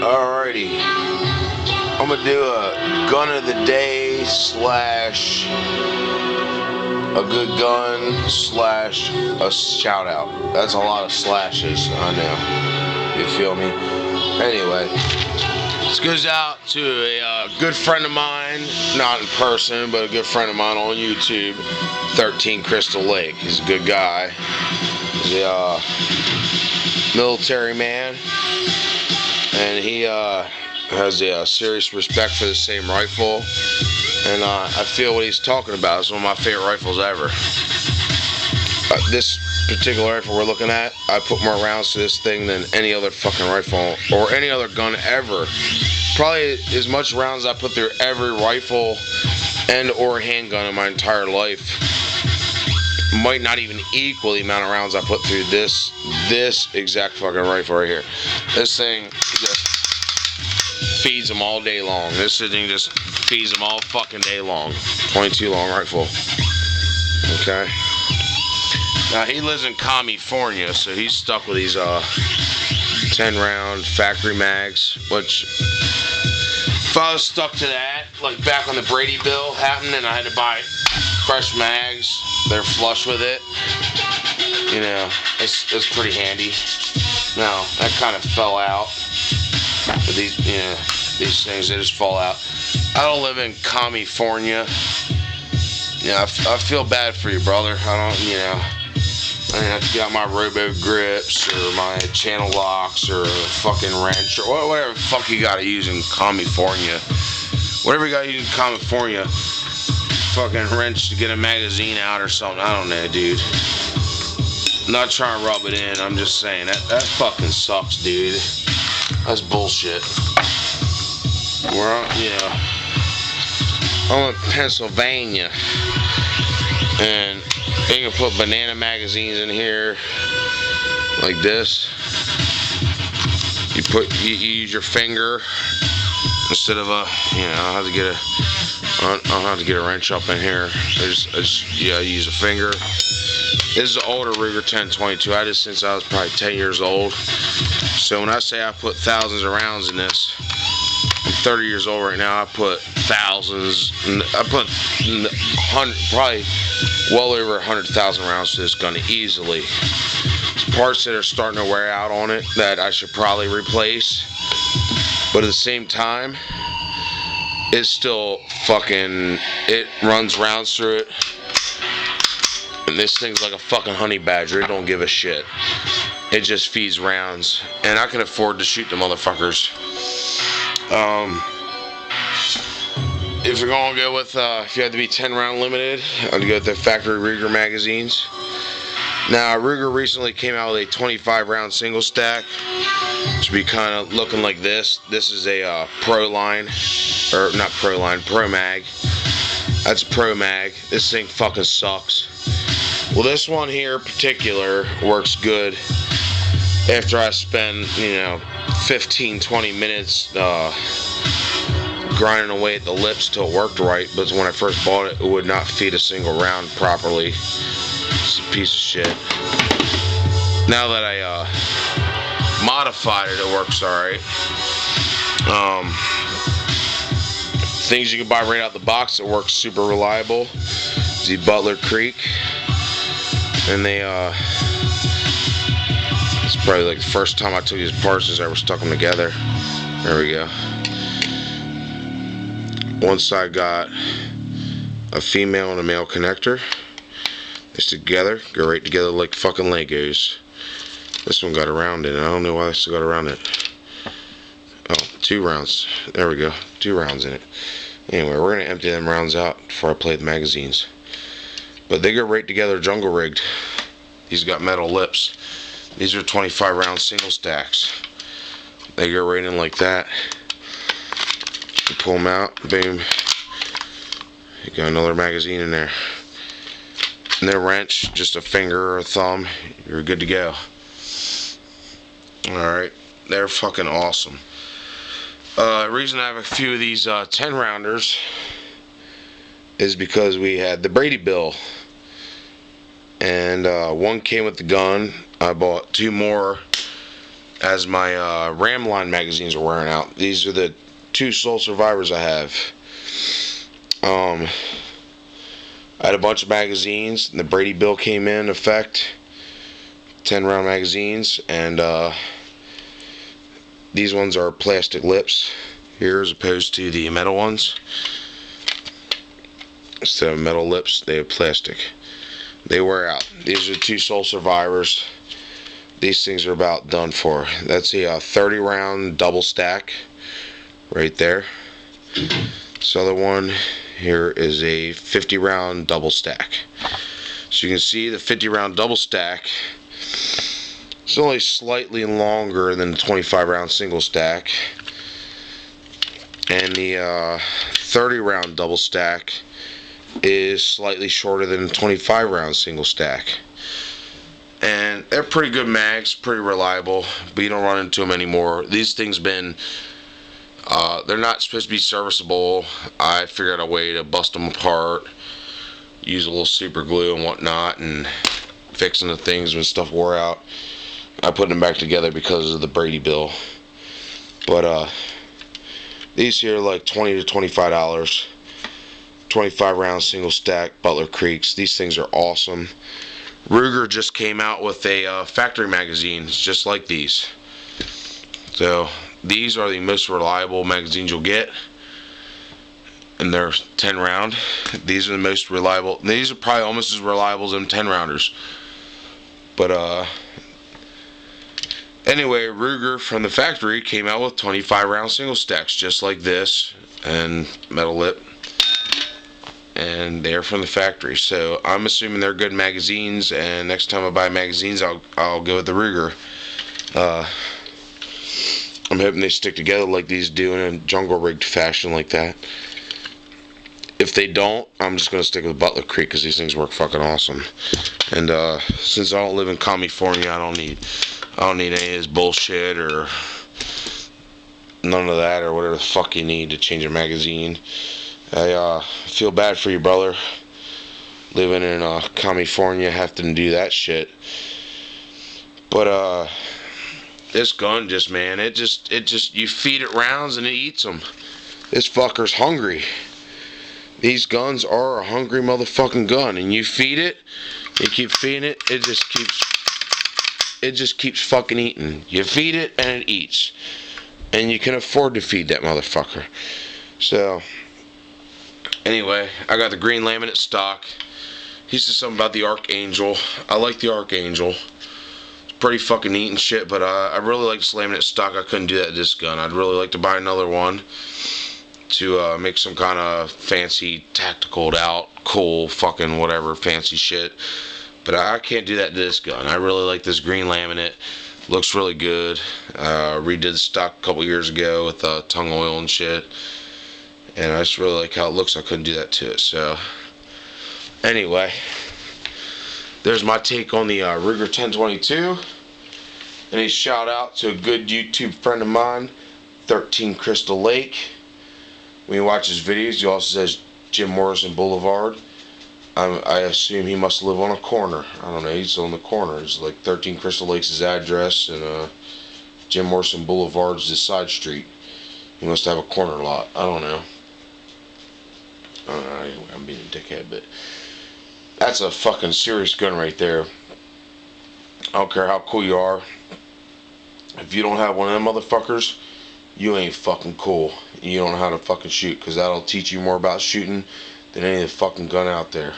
Alrighty. I'm gonna do a gun of the day slash a good gun slash a shout out. That's a lot of slashes, I know. You feel me? Anyway, this goes out to a good friend of mine, not in person, but a good friend of mine on YouTube, 13 Crystal Lake. He's a good guy. He's a military man, and he has a serious respect for the same rifle, and I feel what he's talking about. It's one of my favorite rifles ever. This particular rifle we're looking at, I put more rounds to this thing than any other fucking rifle or any other gun ever. Probably as much rounds I put through every rifle and or handgun in my entire life might not even equal the amount of rounds I put through this exact fucking rifle right here. This thing just feeds them all day long. This thing just feeds them all fucking day long. 22 long rifle. Okay. Now he lives in California, so he's stuck with these 10 round factory mags, which if I was stuck to that, like back when the Brady bill happened and I had to buy fresh mags, they're flush with it, you know, it's pretty handy. Now, that kind of fell out. But these, you know, these things, they just fall out. I don't live in California. Yeah, I feel bad for you, brother. I don't, you know, I didn't have to get out my robo grips or my channel locks or a fucking wrench or whatever the fuck you gotta use in California. Whatever you gotta use in California, fucking wrench to get a magazine out or something. I don't know, dude. I'm not trying to rub it in. I'm just saying that fucking sucks, dude. That's bullshit. We're, you know, I'm in Pennsylvania, and you can put banana magazines in here like this. You use your finger instead of I don't have to get a wrench up in here. I just use a finger. This is an older Ruger 1022. I did since I was probably 10 years old. So when I say I put thousands of rounds in this, I'm 30 years old right now. I put thousands. I put probably well over 100,000 rounds to this gun easily. There's parts that are starting to wear out on it that I should probably replace. But at the same time, it's still fucking, it runs rounds through it. And this thing's like a fucking honey badger. It don't give a shit. It just feeds rounds. And I can afford to shoot the motherfuckers. If you're going to go with, if you have to be 10 round limited, I'd go with the factory Ruger magazines. Now, Ruger recently came out with a 25 round single stack. Which will be kind of looking like this. This is a Pro line. Or not Pro line, Pro Mag. That's Pro Mag. This thing fucking sucks. Well, this one here in particular works good after I spend, 15-20 minutes grinding away at the lips till it worked right. But when I first bought it, it would not feed a single round properly. It's a piece of shit. Now that I modified it, it works alright. Things you can buy right out the box that works super reliable. The Butler Creek. And they, it's probably like the first time I took these parts since I ever stuck them together. There we go. One side got a female and a male connector. They stick together, go right together like fucking Legos. This one got a round in it. I don't know why I still got a round in it. Oh, 2 rounds. There we go. 2 rounds in it. Anyway, we're going to empty them rounds out before I play the magazines. But they go right together jungle rigged. These got metal lips. These are 25 round single stacks. They go right in like that. You pull them out, boom. You got another magazine in there. No wrench, just a finger or a thumb. You're good to go. Alright, they're fucking awesome. The reason I have a few of these 10 rounders is because we had the Brady bill. And one came with the gun. I bought 2 more as my Ramline magazines are wearing out. These are the 2 sole survivors I have. I had a bunch of magazines, and the Brady Bill came in effect. 10 round magazines, and these ones are plastic lips here as opposed to the metal ones. Instead of metal lips, they have plastic. They wear out. These are 2 sole survivors. These things are about done for. That's a 30 round double stack right there. This other one here is a 50 round double stack. So you can see the 50 round double stack is only slightly longer than the 25 round single stack, and the 30 round double stack is slightly shorter than the 25 round single stack. And they're pretty good mags, pretty reliable, but you don't run into them anymore. These things they're not supposed to be serviceable. I figured out a way to bust them apart, use a little super glue and whatnot, and fixing the things when stuff wore out. I put them back together because of the Brady Bill. But these here are like $20 to $25. 25 round single stack Butler Creeks. These things are awesome. Ruger just came out with a factory magazine. It's just like these. So these are the most reliable magazines you'll get, and they're 10 round. These are the most reliable. These are probably almost as reliable as them 10 rounders. But anyway, Ruger from the factory came out with 25 round single stacks just like this, and metal lip, and they're from the factory. So I'm assuming they're good magazines, and next time I buy magazines, I'll go with the Ruger. I'm hoping they stick together like these do in a jungle rigged fashion like that. If they don't, I'm just going to stick with Butler Creek because these things work fucking awesome. And since I don't live in California, I don't need any of this bullshit or none of that or whatever the fuck you need to change a magazine. I feel bad for you, brother. Living in California, having to do that shit. But this gun just, man, it just you feed it rounds and it eats them. This fucker's hungry. These guns are a hungry motherfucking gun, and you feed it, you keep feeding it, it just keeps fucking eating. You feed it and it eats, and you can afford to feed that motherfucker. So anyway, I got the green laminate stock. He said something about the Archangel. I like the Archangel. It's pretty fucking neat and shit, but I really like this laminate stock. I couldn't do that with this gun. I'd really like to buy another one to make some kind of fancy, tacticaled out, cool, fucking whatever, fancy shit. But I can't do that to this gun. I really like this green laminate. Looks really good. Redid the stock a couple years ago with tongue oil and shit. And I just really like how it looks. I couldn't do that to it. So anyway, there's my take on the Ruger 1022. And a shout out to a good YouTube friend of mine, 13 Crystal Lake. When you watch his videos, he also says Jim Morrison Boulevard. I assume he must live on a corner. I don't know. He's on the corner. It's like 13 Crystal Lake's his address, and Jim Morrison Boulevard's his side street. He must have a corner lot. I don't know. Anyway, I'm being a dickhead, but that's a fucking serious gun right there. I don't care how cool you are. If you don't have one of them motherfuckers, you ain't fucking cool. You don't know how to fucking shoot, because that'll teach you more about shooting than any of the fucking gun out there.